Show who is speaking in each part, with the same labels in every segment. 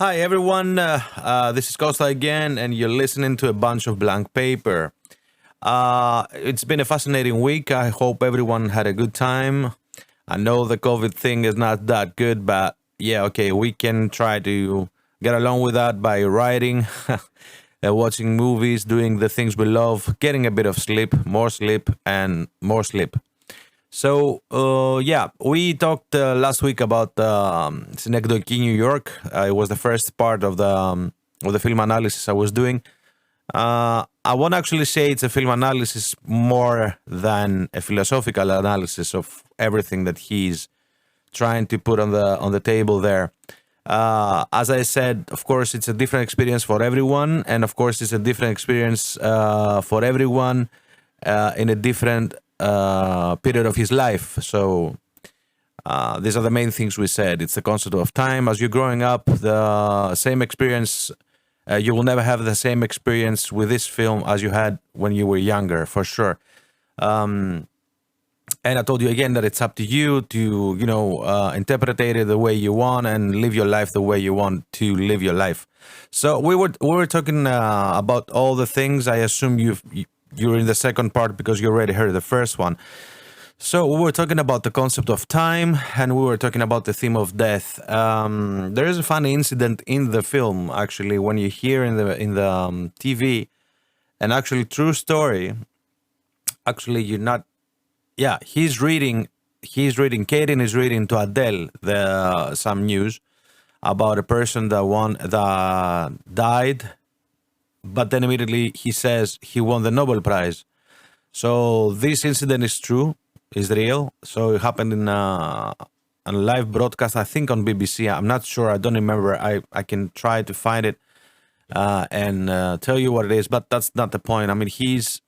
Speaker 1: Hi everyone, this is Costa again, and you're listening to a bunch of blank paper. It's been a fascinating week. I hope everyone had a good time. I know the COVID thing is not that good, but yeah, okay, we can try to get along with that by writing, watching movies, doing the things we love, getting a bit of sleep, and more sleep. So, yeah, we talked last week about Synecdoche, New York. It was the first part of the film analysis I was doing. I won't actually say it's a film analysis more than a philosophical analysis of everything that he's trying to put on the table there. As I said, of course, it's a different experience for everyone, and of course, it's a different experience for everyone in a different period of his life. So these are the main things we said. It's the concept of time. As you're growing up, the same experience, you will never have the same experience with this film as you had when you were younger, for sure. And I told you again that it's up to you to, interpret it the way you want and live your life the way you want to live your life. So we were talking about all the things. I assume you're in the second part because you already heard the first one. So we were talking about the concept of time, and we were talking about the theme of death. There is a funny incident in the film, actually, when you hear in the TV, an actually true story. Actually, you're not. Yeah, he's reading. Kaden is reading to Adele some news about a person that died, but then immediately he says he won the Nobel Prize. So this incident is true, is real. So it happened in a live broadcast, I think on BBC. I'm not sure. I don't remember. I can try to find it and tell you what it is, but that's not the point. I mean, this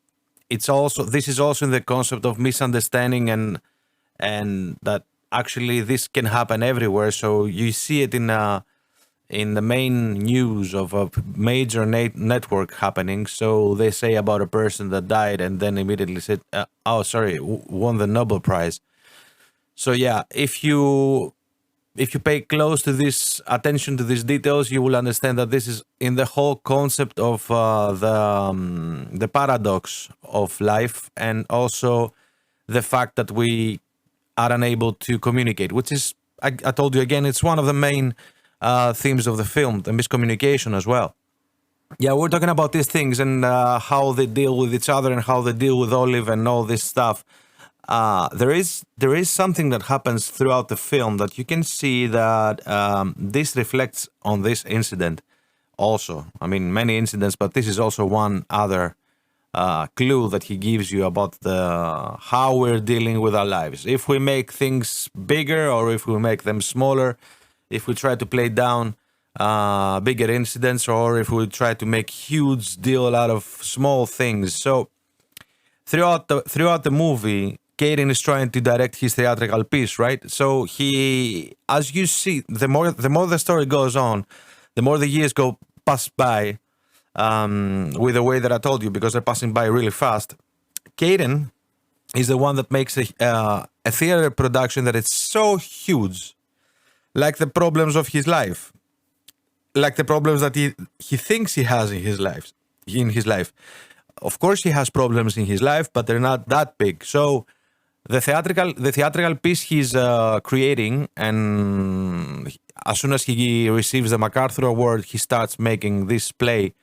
Speaker 1: is also in the concept of misunderstanding and that actually this can happen everywhere. So you see it in the main news of a major network happening. So they say about a person that died and then immediately said, won the Nobel Prize. So yeah, if you pay close to this attention to these details, you will understand that this is in the whole concept of the paradox of life, and also the fact that we are unable to communicate, which is, I told you again, it's one of the main themes of the film, the miscommunication as well. Yeah, we're talking about these things and how they deal with each other and how they deal with Olive and all this stuff. There is something that happens throughout the film that you can see that this reflects on this incident also. I mean, many incidents, but this is also one other clue that he gives you about how we're dealing with our lives. If we make things bigger or if we make them smaller, if we try to play down bigger incidents, or if we try to make huge deal out of small things. So throughout the movie, Kaden is trying to direct his theatrical piece, right? So he, as you see, the more the story goes on, the more the years pass by, with the way that I told you, because they're passing by really fast. Kaden is the one that makes a theater production that is so huge, like the problems of his life, like the problems that he thinks he has in his life. Of course, he has problems in his life, but they're not that big. So the theatrical piece he's creating, and as soon as he receives the MacArthur Award, he starts making this play,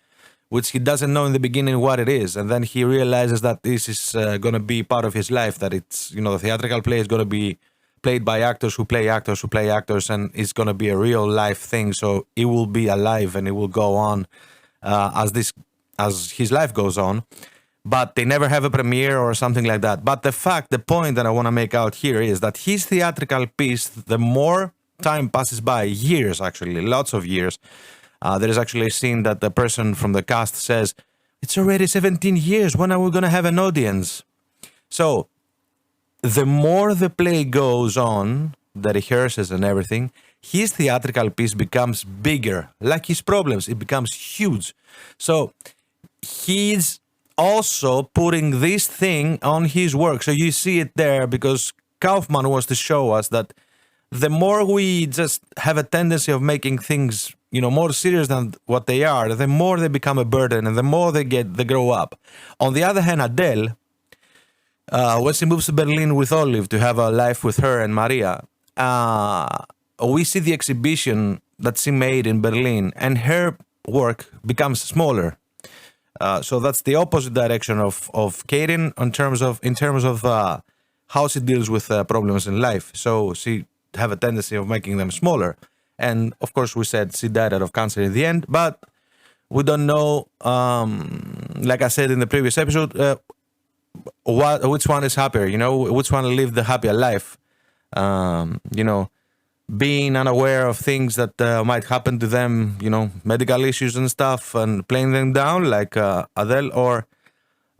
Speaker 1: which he doesn't know in the beginning what it is, and then he realizes that this is going to be part of his life. That it's the theatrical play is going to be played by actors who play actors who play actors, and it's going to be a real life thing. So it will be alive and it will go on as his life goes on. But they never have a premiere or something like that. But the point that I want to make out here is that his theatrical piece, the more time passes by, years actually, lots of years, there is actually a scene that the person from the cast says, "It's already 17 years, when are we going to have an audience?" So the more the play goes on, the rehearsals and everything, his theatrical piece becomes bigger. Like his problems, it becomes huge. So he's also putting this thing on his work. So you see it there because Kaufman wants to show us that the more we just have a tendency of making things more serious than what they are, the more they become a burden and the more they grow up. On the other hand, Adele, when she moves to Berlin with Olive to have a life with her and Maria, we see the exhibition that she made in Berlin, and her work becomes smaller. So that's the opposite direction of Kaden in terms of how she deals with problems in life. So she have a tendency of making them smaller, and of course we said she died out of cancer in the end, but we don't know. Like I said in the previous episode, which one is happier? Which one lived the happier life? Being unaware of things that might happen to them, medical issues and stuff, and playing them down like Adele, or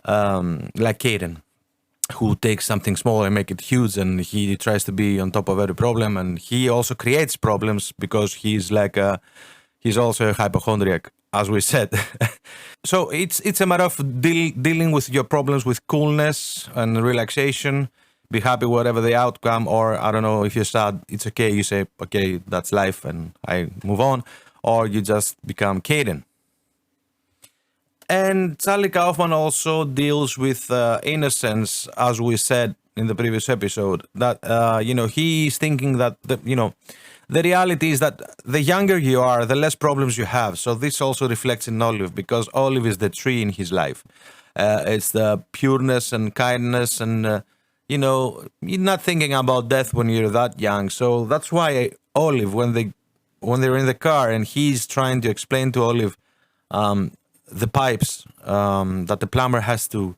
Speaker 1: like Kaden, who takes something small and make it huge, and he tries to be on top of every problem, and he also creates problems because he's also a hypochondriac, as we said. So it's a matter of dealing with your problems with coolness and relaxation. Be happy whatever the outcome, or I don't know, if you're sad, it's okay. You say, okay, that's life, and I move on, or you just become Kaden. And Charlie Kaufman also deals with innocence, as we said in the previous episode, that he's thinking that the reality is that the younger you are, the less problems you have. So this also reflects in Olive, because Olive is the tree in his life. It's the pureness and kindness, and you're not thinking about death when you're that young. So that's why Olive, when they're in the car and he's trying to explain to Olive the pipes that the plumber has to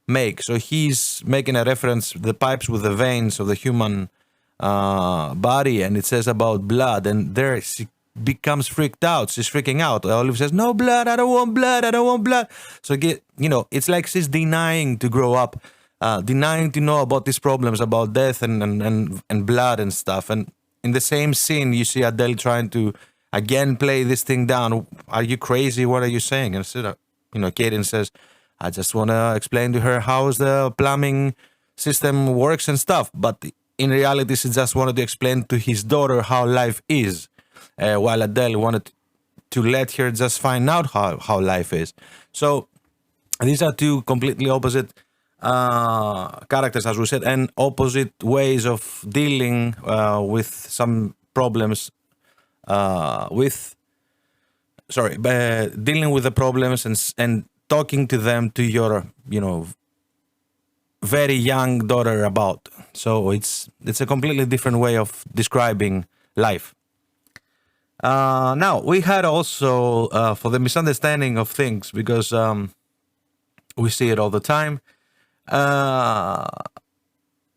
Speaker 1: make. So he's making a reference, the pipes with the veins of the human body, and it says about blood, and there she becomes freaked out. She's freaking out. Olive says, no blood, I don't want blood, I don't want blood. So it's like she's denying to grow up, denying to know about these problems, about death and blood and stuff. And in the same scene, you see Adele trying to again play this thing down. Are you crazy? What are you saying? And instead of, Kaden says, I just want to explain to her how the plumbing system works and stuff. But in reality, she just wanted to explain to his daughter how life is, while Adele wanted to let her just find out how life is. So these are two completely opposite characters, as we said, and opposite ways of dealing with some problems. Dealing with the problems and talking to them, to your very young daughter about. So it's a completely different way of describing life. Now we had also for the misunderstanding of things, because we see it all the time.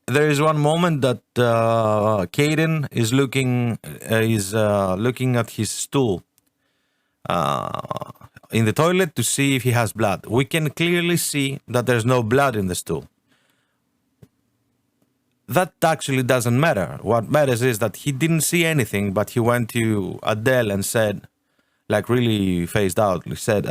Speaker 1: There is one moment that Kaden is looking at his stool in the toilet to see if he has blood. We can clearly see that there's no blood in the stool. That actually doesn't matter. What matters is that he didn't see anything, but he went to Adele and said, like really phased out, he said,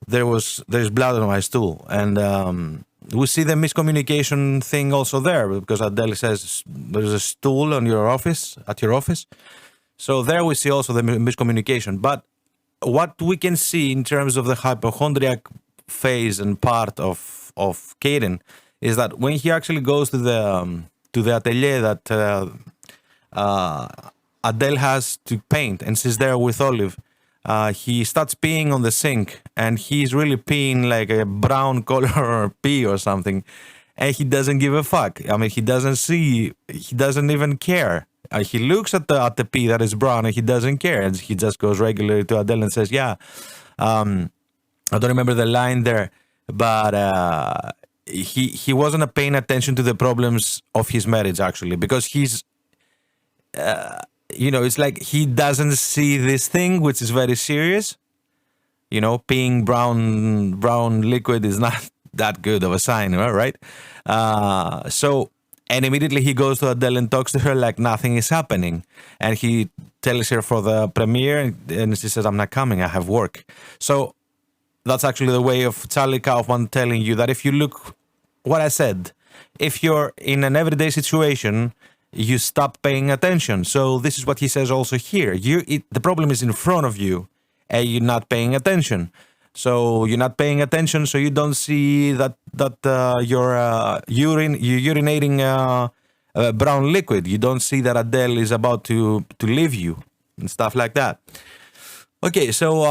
Speaker 1: there's blood on my stool. And we see the miscommunication thing also there, because Adele says there's a stool at your office. So there we see also the miscommunication. But what we can see in terms of the hypochondriac phase and part of Kaden is that when he actually goes to the atelier that Adele has to paint, and she's there with Olive, he starts peeing on the sink, and he's really peeing like a brown color pee or something, and he doesn't give a fuck. I mean, he doesn't even care. He looks at the pee that is brown, and he doesn't care, and he just goes regularly to Adele and says, I don't remember the line there, but he wasn't paying attention to the problems of his marriage, actually, because he's it's like he doesn't see this thing, which is very serious. Peeing brown liquid is not that good of a sign, right? And immediately he goes to Adele and talks to her like nothing is happening. And he tells her for the premiere, and she says, I'm not coming, I have work. So that's actually the way of Charlie Kaufman telling you that if you look, what I said, if you're in an everyday situation you stop paying attention. So this is what he says also here. The problem is in front of you, and you're not paying attention. So you're not paying attention, so you don't see that you're urinating brown liquid. You don't see that Adele is about to leave you and stuff like that. Okay, so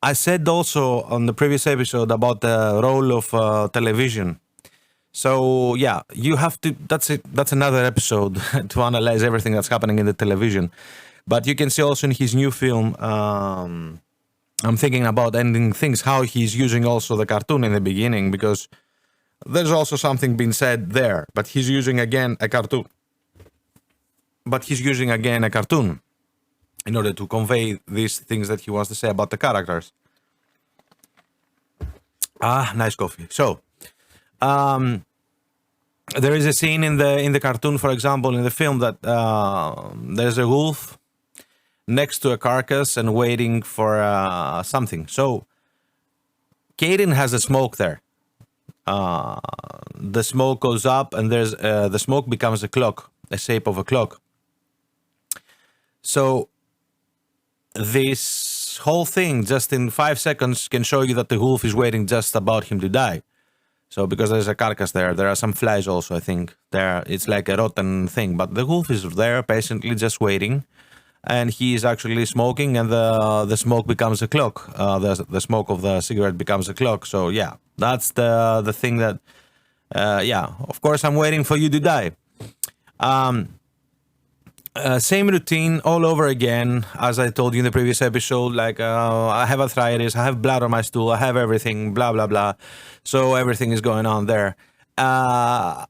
Speaker 1: I said also on the previous episode about the role of television. So yeah, you have to. That's another episode to analyze everything that's happening in the television. But you can see also in his new film, I'm thinking about ending things, how he's using also the cartoon in the beginning, because there's also something being said there. But he's using again a cartoon. In order to convey these things that he wants to say about the characters. Nice coffee. So, there is a scene in the cartoon, for example, in the film, that there's a wolf next to a carcass and waiting for something. So, Caden has a smoke there. The smoke goes up, and there's the smoke becomes a clock, a shape of a clock. So this whole thing, just in 5 seconds, can show you that the wolf is waiting just about him to die. So because there's a carcass there are some flies also, I think. It's like a rotten thing, but the wolf is there patiently just waiting, and he is actually smoking, and the smoke becomes a clock. The smoke of the cigarette becomes a clock. So yeah, that's the thing that, of course I'm waiting for you to die. Same routine all over again, as I told you in the previous episode. Like, I have arthritis, I have blood on my stool, I have everything, blah, blah, blah. So everything is going on there. I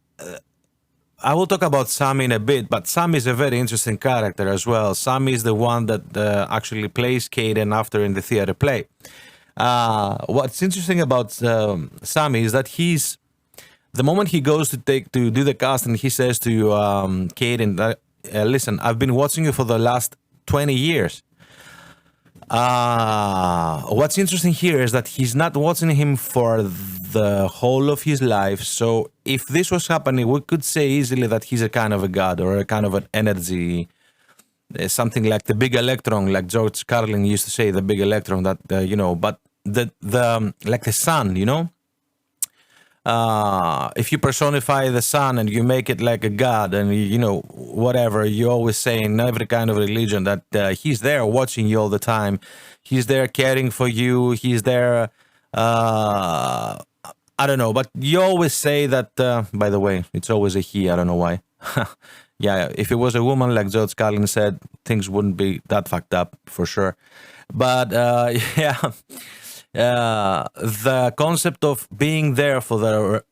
Speaker 1: will talk about Sam in a bit, but Sam is a very interesting character as well. Sam is the one that actually plays Caden after in the theater play. What's interesting about Sam is that the moment he goes to do the cast, and he says to Caden that, listen, I've been watching you for the last 20 years. What's interesting here is that he's not watching him for the whole of his life. So if this was happening, we could say easily that he's a kind of a god, or a kind of an energy, something like the big electron, like George Carlin used to say, the big electron, that, but the like the sun, if you personify the sun and you make it like a god, and whatever, you always say in every kind of religion that he's there watching you all the time, he's there caring for you, he's there, I don't know, but you always say that, by the way, it's always a he, I don't know why. Yeah, if it was a woman, like George Carlin said, things wouldn't be that fucked up for sure. But yeah, the concept of being there for the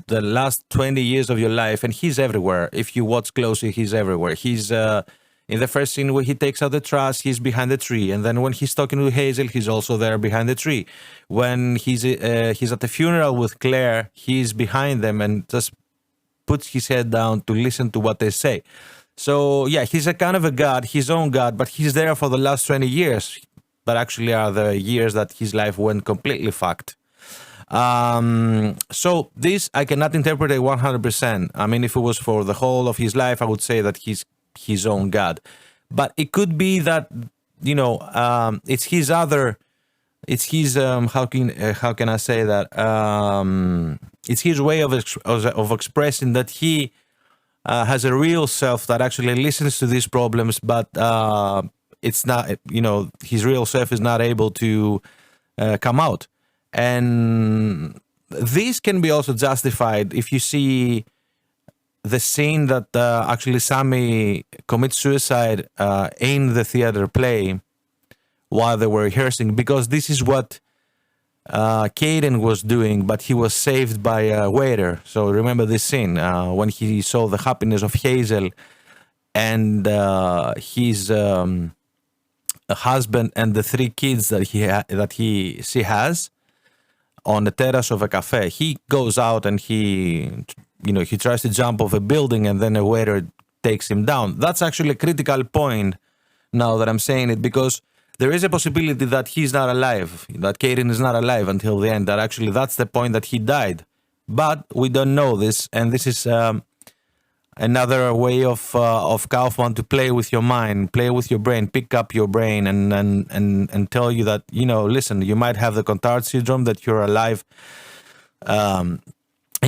Speaker 1: last 20 years of your life, and he's everywhere. If you watch closely, he's everywhere. He's in the first scene where he takes out the trash, he's behind the tree, and then when he's talking to Hazel, he's also there behind the tree. When he's at the funeral with Claire, he's behind them and just puts his head down to listen to what they say. So yeah, he's a kind of a god, his own god, but he's there for the last 20 years. That actually are the years that his life went completely fucked. So this I cannot interpret it 100%. I mean, if it was for the whole of his life, I would say that he's his own god. But it could be that it's his how can I say that? It's his way of expressing that he has a real self that actually listens to these problems, but it's not, his real self is not able to come out. And this can be also justified if you see the scene that actually Sammy commits suicide in the theater play while they were rehearsing, because this is what Caden was doing, but he was saved by a waiter. So remember this scene when he saw the happiness of Hazel and his husband and the 3 kids that she has on the terrace of a cafe. He goes out and he tries to jump off a building, and then a waiter takes him down. That's actually a critical point now that I'm saying it, because there is a possibility that he's not alive, that Caden is not alive until the end, that actually that's the point that he died, But we don't know this, and this is another way of Kaufman to play with your mind, play with your brain, pick up your brain, and tell you that, listen, you might have the Cotard syndrome, that you're alive, and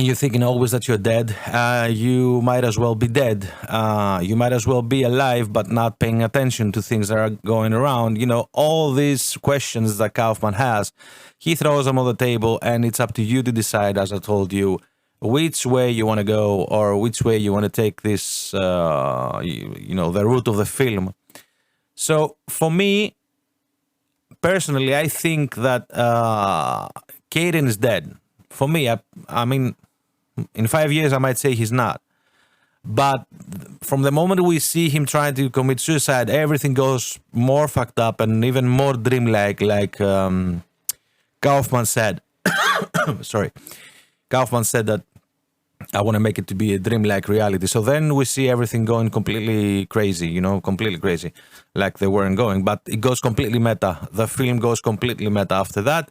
Speaker 1: you're thinking always that you're dead. You might as well be dead. You might as well be alive, but not paying attention to things that are going around. All these questions that Kaufman has, he throws them on the table, and it's up to you to decide, as I told you, which way you want to go, or which way you want to take this, the route of the film. So for me, personally, I think that Caden is dead. For me, I mean, in 5 years, I might say he's not. But from the moment we see him trying to commit suicide, everything goes more fucked up and even more dreamlike, like Kaufman said. Sorry. Kaufman said that I want to make it to be a dreamlike reality. So then we see everything going completely crazy, completely crazy, like they weren't going. But it goes completely meta. The film goes completely meta after that.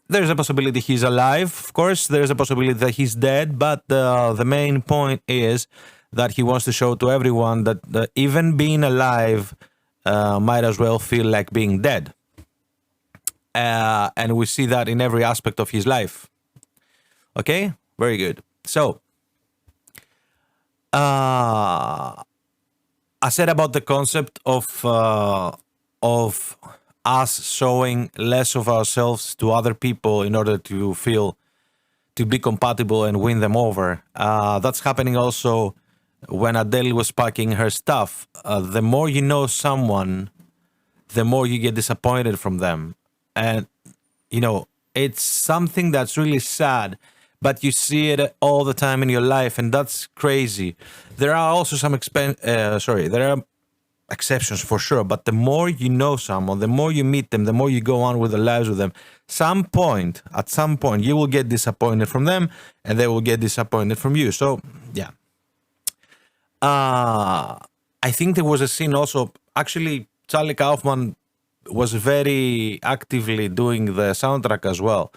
Speaker 1: There's a possibility he's alive, of course. There's a possibility that he's dead. But the main point is that he wants to show to everyone that even being alive might as well feel like being dead. And we see that in every aspect of his life. Okay? Very good. So, I said about the concept of us showing less of ourselves to other people in order to be compatible and win them over. That's happening also when Adele was packing her stuff. The more you know someone, the more you get disappointed from them. And, it's something that's really sad, but you see it all the time in your life, and that's crazy. There are also some there are exceptions for sure, but the more you know someone, the more you meet them, the more you go on with their lives with them, at some point, you will get disappointed from them, and they will get disappointed from you. So, yeah. I think there was a scene also, actually, Charlie Kaufman was very actively doing the soundtrack as well.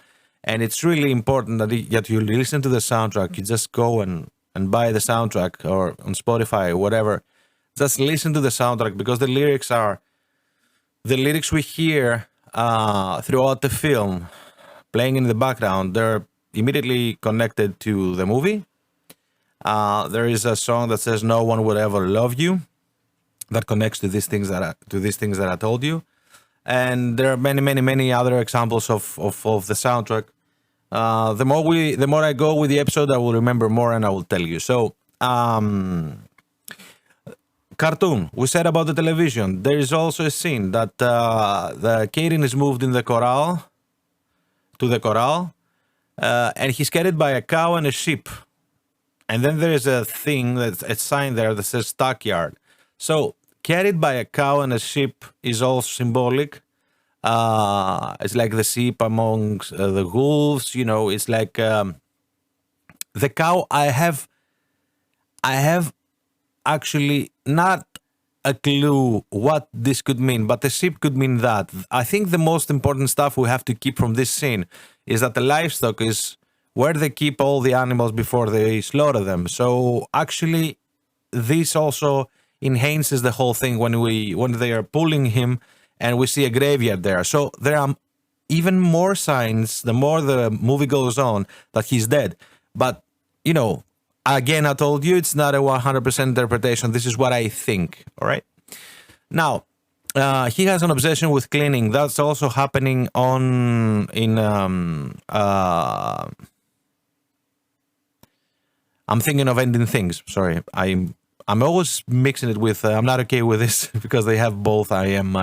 Speaker 1: And it's really important that you listen to the soundtrack. You just go and buy the soundtrack, or on Spotify or whatever. Just listen to the soundtrack, because the lyrics we hear throughout the film, playing in the background, they're immediately connected to the movie. There is a song that says "No one would ever love you," that connects to these things that I told you. And there are many, many, many other examples of the soundtrack. The more I go with the episode, I will remember more and I will tell you. So, cartoon. We said about the television. There is also a scene that the Caden is moved in the corral, and he's carried by a cow and a sheep. And then there is a thing that's a sign there that says stockyard. So, carried by a cow and a sheep is all symbolic. It's like the sheep amongst the wolves. It's like the cow. I have actually not a clue what this could mean, but the sheep could mean that. I think the most important stuff we have to keep from this scene is that the livestock is where they keep all the animals before they slaughter them. So actually, this also enhances the whole thing when they are pulling him and we see a graveyard there. So there are even more signs the more the movie goes on that he's dead. But, again, I told you it's not a 100% interpretation. This is what I think. All right. Now, he has an obsession with cleaning. That's also happening I'm thinking of Ending Things. Sorry. I'm always mixing it with, I'm not okay with this because they have both. I am.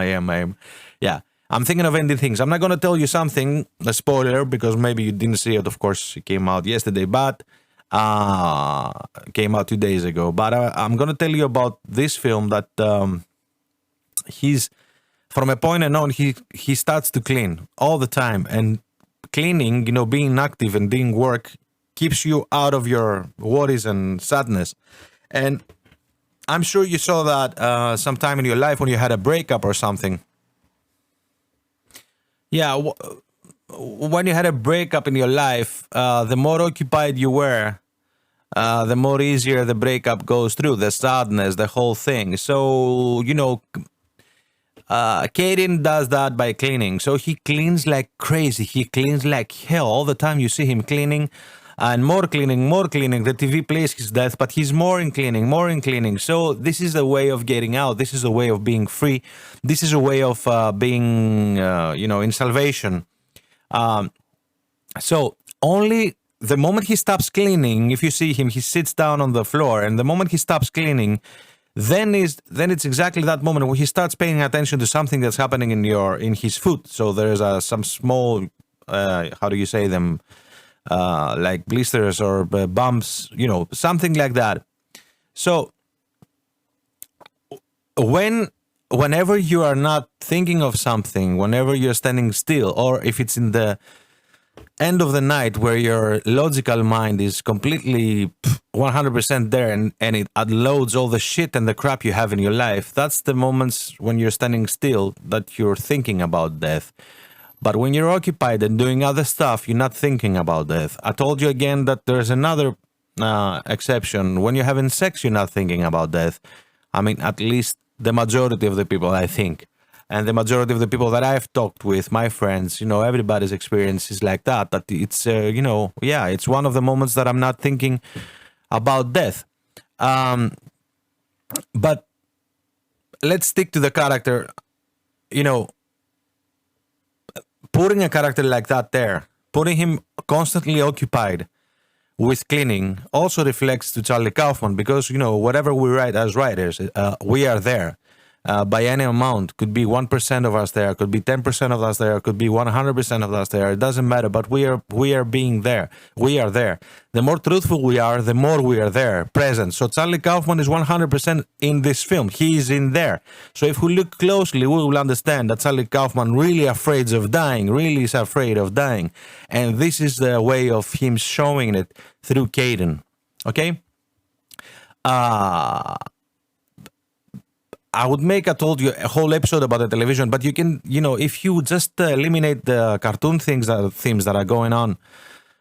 Speaker 1: Yeah. I'm thinking of Ending Things. I'm not going to tell you something, a spoiler, because maybe you didn't see it. Of course, it came out yesterday, but came out 2 days ago. But I'm going to tell you about this film that he's, from a point on, he starts to clean all the time. And cleaning, being active and doing work keeps you out of your worries and sadness. And I'm sure you saw that sometime in your life when you had a breakup or something. Yeah, when you had a breakup in your life, the more occupied you were, the more easier the breakup goes through, the sadness, the whole thing. So, Caden does that by cleaning. So he cleans like crazy. He cleans like hell. All the time you see him cleaning and more cleaning, more cleaning. The TV plays his death, but he's more in cleaning, more in cleaning. So this is a way of getting out. This is a way of being free. This is a way of being, in salvation. So only the moment he stops cleaning, if you see him, he sits down on the floor, and the moment he stops cleaning, then it's exactly that moment when he starts paying attention to something that's happening in his foot. So there's some small, how do you say them, like blisters or bumps, something like that. So whenever you are not thinking of something, whenever you're standing still, or if it's in the end of the night where your logical mind is completely 100% there and it unloads all the shit and the crap you have in your life, that's the moments when you're standing still that you're thinking about death. But when you're occupied and doing other stuff, you're not thinking about death. I told you again that there's another exception. When you're having sex, you're not thinking about death. I mean, at least the majority of the people, I think. And the majority of the people that I've talked with, my friends, everybody's experience is like that. That it's, it's one of the moments that I'm not thinking about death. But let's stick to the character. Putting a character like that there, putting him constantly occupied with cleaning also reflects to Charlie Kaufman, because, whatever we write as writers, we are there. By any amount, could be 1% of us there, could be 10% of us there, could be 100% of us there. It doesn't matter, but we are being there. We are there. The more truthful we are, the more we are there, present. So Charlie Kaufman is 100% in this film. He is in there. So if we look closely, we will understand that Charlie Kaufman really afraid of dying, really is afraid of dying, and this is the way of him showing it through Caden. Okay. I would make, I told you, a whole episode about the television, but you can, if you just eliminate the cartoon themes that are going on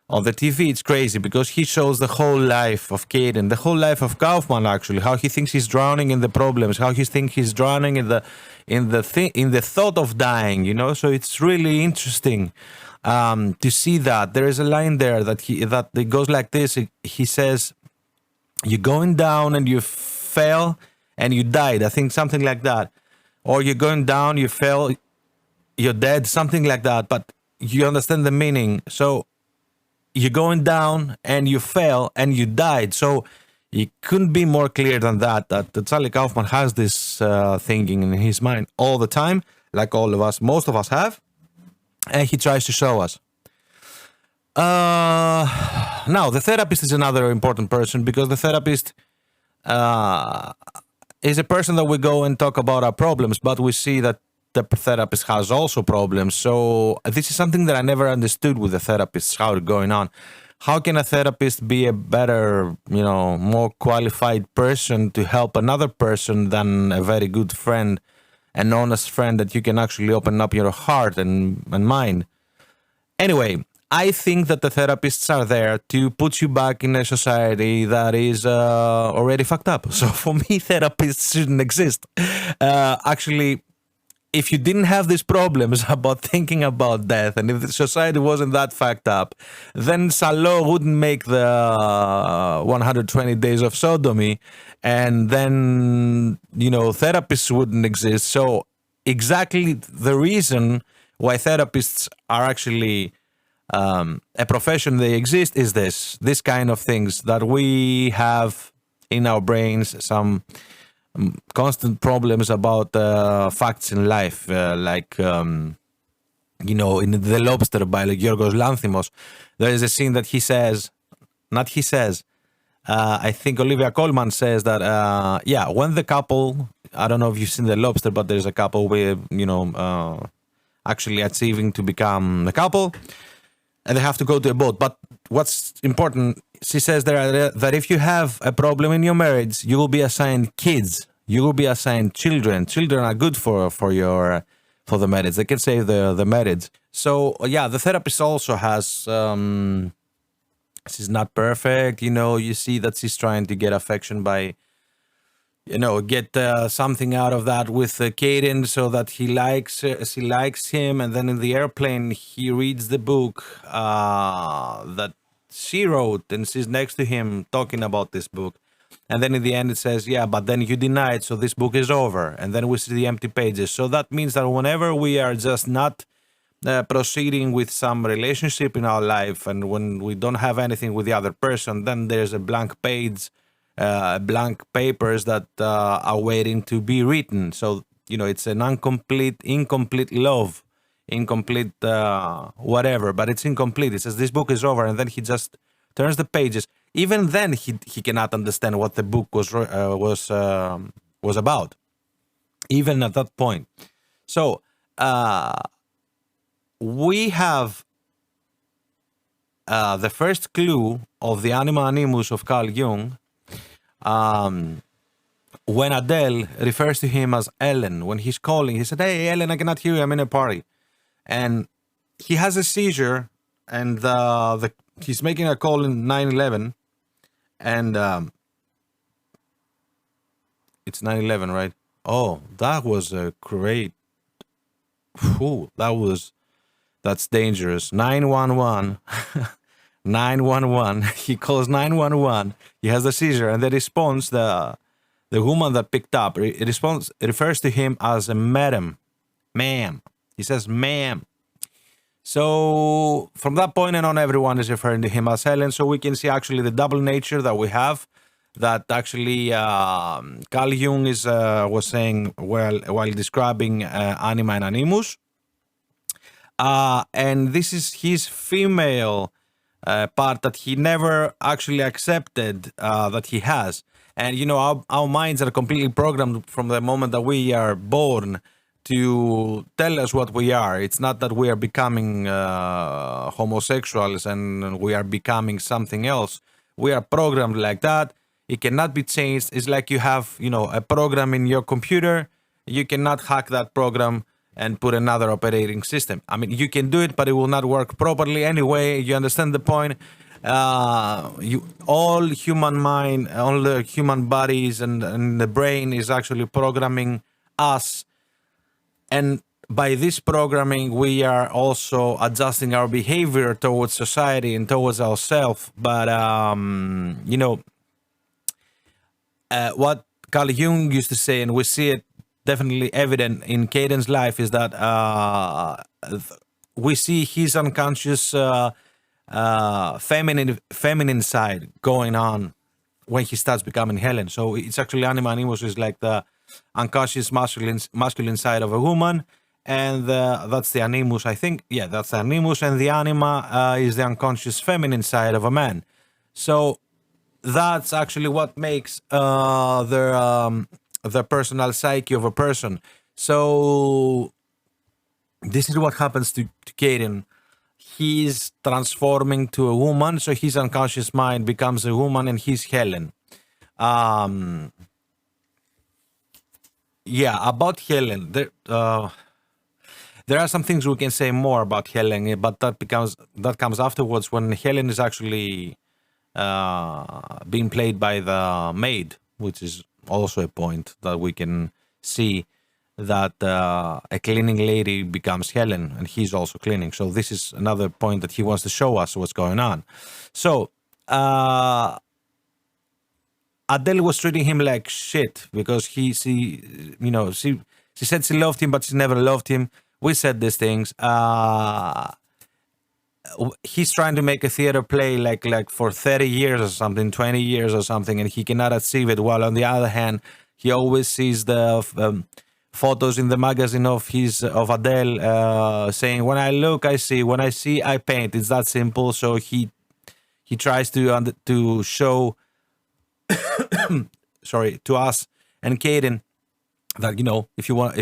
Speaker 1: the TV, it's crazy, because he shows the whole life of Caden, the whole life of Kaufman, actually, how he thinks he's drowning in the problems, how he thinks he's drowning in the thought of dying, So it's really interesting to see that. There is a line there that it goes like this. He says, "You're going down and you fell and you died," I think something like that. Or you're going down, you fell, you're dead, something like that. But you understand the meaning. So you're going down and you fell and you died. So it couldn't be more clear than that Charlie Kaufman has this thinking in his mind all the time, like all of us, most of us have. And he tries to show us. Now, the therapist is another important person, because the therapist is a person that we go and talk about our problems, but we see that the therapist has also problems. So this is something that I never understood with the therapists, how it's going on. How can a therapist be a better, more qualified person to help another person than a very good friend, an honest friend that you can actually open up your heart and mind? Anyway, I think that the therapists are there to put you back in a society that is already fucked up. So for me, therapists shouldn't exist. Actually, if you didn't have these problems about thinking about death, and if the society wasn't that fucked up, then Salo wouldn't make the 120 days of sodomy, and then, therapists wouldn't exist. So exactly the reason why therapists are actually a profession, they exist, is this kind of things that we have in our brains, some constant problems about facts in life, like in The Lobster by Yorgos Lanthimos, there is a scene that I think Olivia Colman says that when the couple, I don't know if you've seen The Lobster, but there's a couple with actually achieving to become a couple, and they have to go to a boat. But what's important, she says there, that if you have a problem in your marriage, you will be assigned kids. You will be assigned children. Children are good for the marriage. They can save the marriage. So yeah, the therapist also has. She's not perfect, you see that she's trying to get affection by, get something out of that with Caden, so that she likes him, and then in the airplane he reads the book that she wrote, and she's next to him talking about this book, and then in the end it says, yeah, but then you denied, so this book is over, and then we see the empty pages. So that means that whenever we are just not proceeding with some relationship in our life, and when we don't have anything with the other person, then there's a blank page, blank papers that are waiting to be written. So it's an incomplete love, incomplete whatever, but it's incomplete. It says this book is over, and then he just turns the pages. Even then, he cannot understand what the book was about, even at that point. So we have the first clue of the anima animus of Carl Jung, when Adele refers to him as Ellen. When he's calling, he said, "Hey, Ellen, I cannot hear you. I'm in a party." And he has a seizure, and he's making a call in 911, and it's 911, right? Oh, that was a great. That's dangerous. 911. 911. He calls 911. He has a seizure, and the response, the woman that picked up, refers to him as a madam, ma'am. He says, ma'am. So from that point on, everyone is referring to him as Helen. So we can see actually the double nature that we have. That actually Carl Jung was saying while describing anima and animus. And this is his female part that he never actually accepted that he has. And our minds are completely programmed from the moment that we are born to tell us what we are. It's not that we are becoming homosexuals and we are becoming something else. We are programmed like that. It cannot be changed. It's like you have, a program in your computer. You cannot hack that program and put another operating system. I mean, you can do it, but it will not work properly anyway. You understand the point? All human mind, all the human bodies and the brain is actually programming us. And by this programming, we are also adjusting our behavior towards society and towards ourselves. But, what Carl Jung used to say, and we see it definitely evident in Caden's life, is that we see his unconscious feminine side going on when he starts becoming Helen. So it's actually anima animus is like the unconscious masculine side of a woman, and that's the animus, I think. Yeah, that's the animus, and the anima is the unconscious feminine side of a man. So that's actually what makes the personal psyche of a person. So this is what happens to Caden. He's transforming to a woman, so his unconscious mind becomes a woman, and he's Helen. About Helen, there are some things we can say more about Helen, but that comes afterwards, when Helen is actually being played by the maid, which is also a point that we can see, that a cleaning lady becomes Helen, and he's also cleaning. So this is another point that he wants to show us what's going on. So Adele was treating him like shit because she said she loved him, but she never loved him. We said these things. He's trying to make a theater play like for 30 years or something, 20 years or something, and he cannot achieve it. While on the other hand, he always sees the photos in the magazine of Adele saying, "When I look, I see. When I see, I paint." It's that simple. So he tries to show, to us and Caden that if you want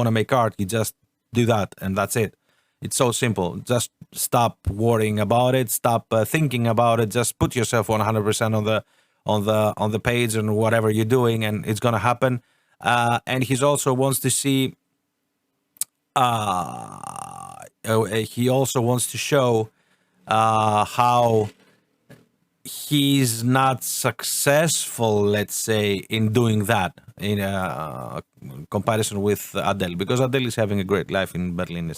Speaker 1: to make art, you just do that, and that's it. It's so simple. Just stop worrying about it. Stop thinking about it. Just put yourself 100% on the page and whatever you're doing, and it's gonna happen. And he also wants to see he also wants to show how he's not successful, let's say, in doing that in comparison with Adele, because Adele is having a great life in Berlin.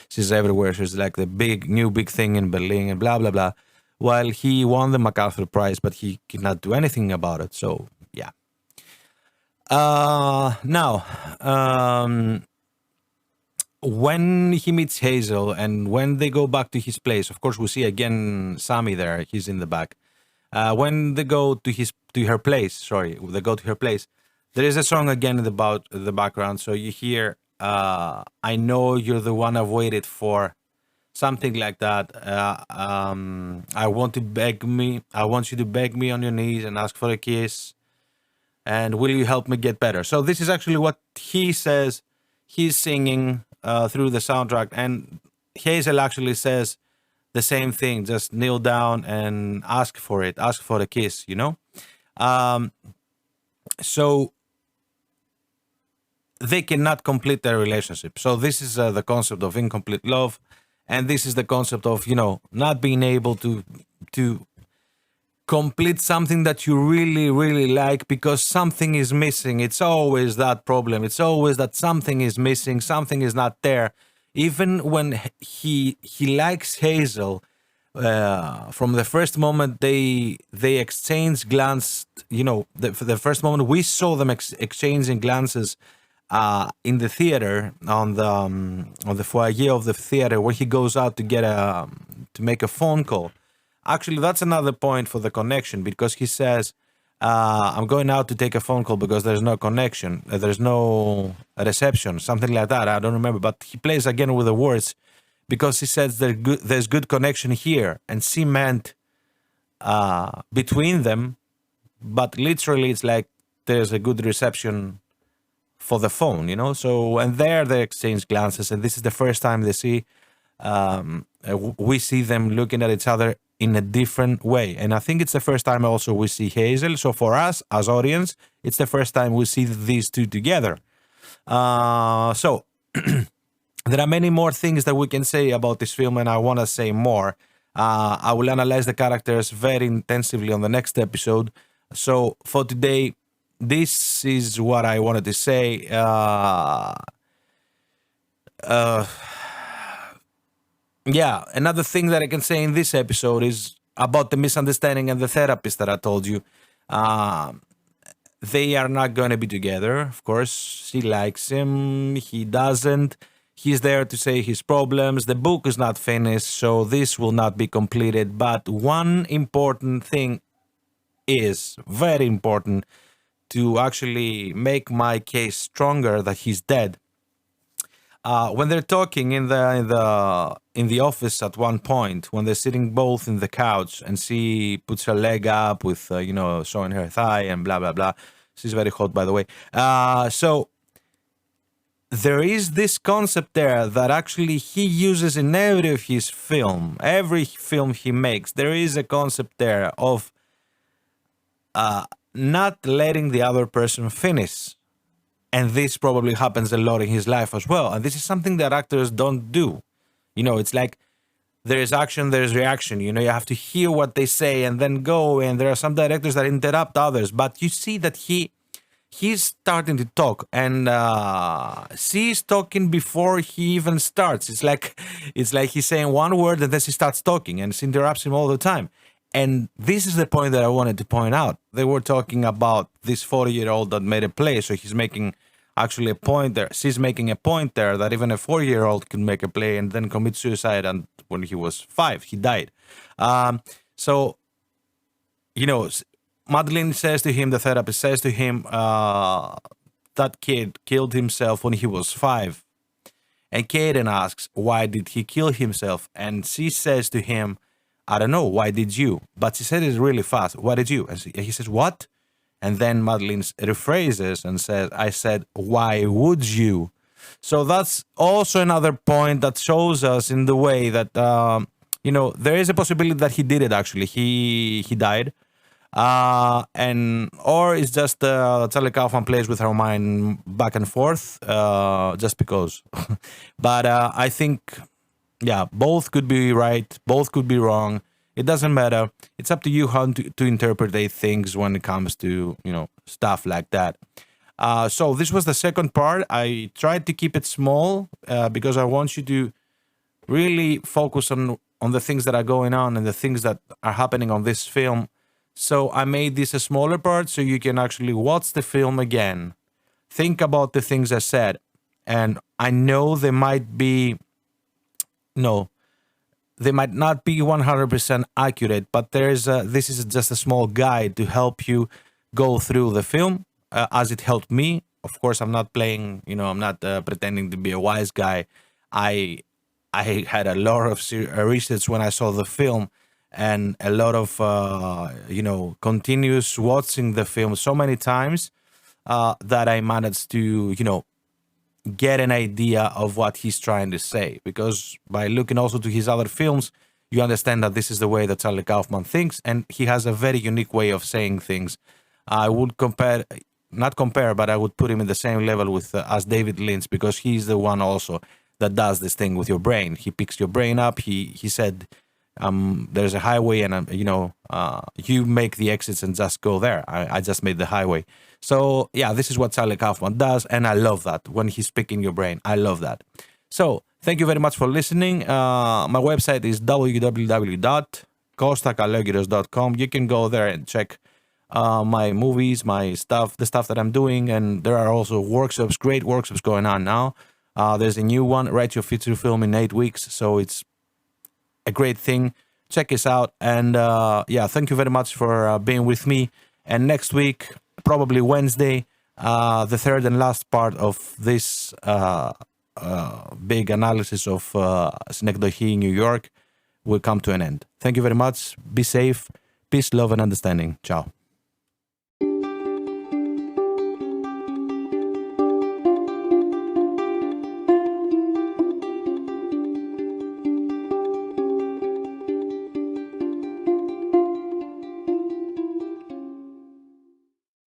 Speaker 1: She's everywhere. She's like the big thing in Berlin and blah blah blah. While he won the MacArthur Prize, but he cannot do anything about it. So yeah. Now, when he meets Hazel and when they go back to his place, of course, we see again Sammy there. He's in the back. When they go to her place, they go to her place. There is a song again in the background, so you hear, "I know you're the one I've waited for," something like that. I want you to beg me on your knees and ask for a kiss, and will you help me get better? So this is actually what he says. He's singing through the soundtrack, and Hazel actually says the same thing. Just kneel down and ask for it. Ask for a kiss. So they cannot complete their relationship. So this is the concept of incomplete love, and this is the concept of not being able to complete something that you really really like because something is missing. It's always that problem. It's always that something is missing, something is not there. Even when he likes Hazel, from the first moment they exchange glance, for the first moment we saw them exchanging glances in the theater, on the foyer of the theater, where he goes out to make a phone call. Actually, that's another point for the connection, because he says, "I'm going out to take a phone call because there's no connection, there's no reception," something like that. I don't remember, but he plays again with the words, because he says there's good connection here, and cement between them, but literally it's like there's a good reception for the phone. So, and there they exchange glances, and this is the first time we see them looking at each other in a different way. And I think it's the first time also we see Hazel. So for us as audience, it's the first time we see these two together. So there are many more things that we can say about this film, and I want to say more. I will analyze the characters very intensively on the next episode. So for today, this is what I wanted to say. Yeah, another thing that I can say in this episode is about the misunderstanding and the therapist that I told you. They are not going to be together. Of course, she likes him. He doesn't. He's there to say his problems. The book is not finished, so this will not be completed. But one important thing is very important to actually make my case stronger that he's dead. When they're talking in the office at one point, when they're sitting both in the couch, and she puts her leg up with showing her thigh and blah blah blah. She's very hot, by the way. So there is this concept there that actually he uses in every film he makes. There is a concept there of not letting the other person finish. And this probably happens a lot in his life as well. And this is something that actors don't do. It's like there is action, there is reaction. You have to hear what they say and then go. And there are some directors that interrupt others. But you see that he's starting to talk, and she's talking before he even starts. It's like he's saying one word and then she starts talking, and she interrupts him all the time. And this is the point that I wanted to point out. They were talking about this 40-year-old that made a play. So he's making actually a point there. She's making a point there that even a 4-year-old can make a play and then commit suicide. And when he was 5, he died. So, Madeline says to him, the therapist says to him, that kid killed himself when he was 5. And Kaden asks, why did he kill himself? And she says to him, I don't know, why did you? But she said it really fast. Why did you? And he says, what? And then Madeline rephrases and says, I said, why would you? So that's also another point that shows us in the way that, there is a possibility that he did it actually. He died. Or it's just Charlie Kaufman plays with her mind back and forth just because. But I think Yeah, both could be right, both could be wrong. It doesn't matter. It's up to you how to interpret things when it comes to, stuff like that. So this was the second part. I tried to keep it small because I want you to really focus on the things that are going on and the things that are happening on this film. So I made this a smaller part so you can actually watch the film again, think about the things I said, and I know they might be no, they might not be 100% accurate, but this is just a small guide to help you go through the film as it helped me. Of course, I'm not playing, I'm not pretending to be a wise guy. I I had a lot of research when I saw the film, and a lot of continuous watching the film so many times that I managed to get an idea of what he's trying to say. Because by looking also to his other films, you understand that this is the way that Charlie Kaufman thinks, and he has a very unique way of saying things. I would not compare, but I would put him in the same level with as David Lynch, because he's the one also that does this thing with your brain. He picks your brain up. He said, there's a highway, and you make the exits and just go there. I just made the highway. So yeah, this is what Charlie Kaufman does, and I love that when he's picking your brain. I love that. So thank you very much for listening. My website is www.kostakalogiros.com. You can go there and check my movies, my stuff, the stuff that I'm doing, and there are also workshops, great workshops going on now. There's a new one, Write Your Feature Film in 8 weeks, so it's a great thing. Check us out, and thank you very much for being with me. And next week, probably Wednesday, the third and last part of this big analysis of Synecdoche, New York, will come to an end. Thank you very much. Be safe. Peace, love, and understanding. Ciao.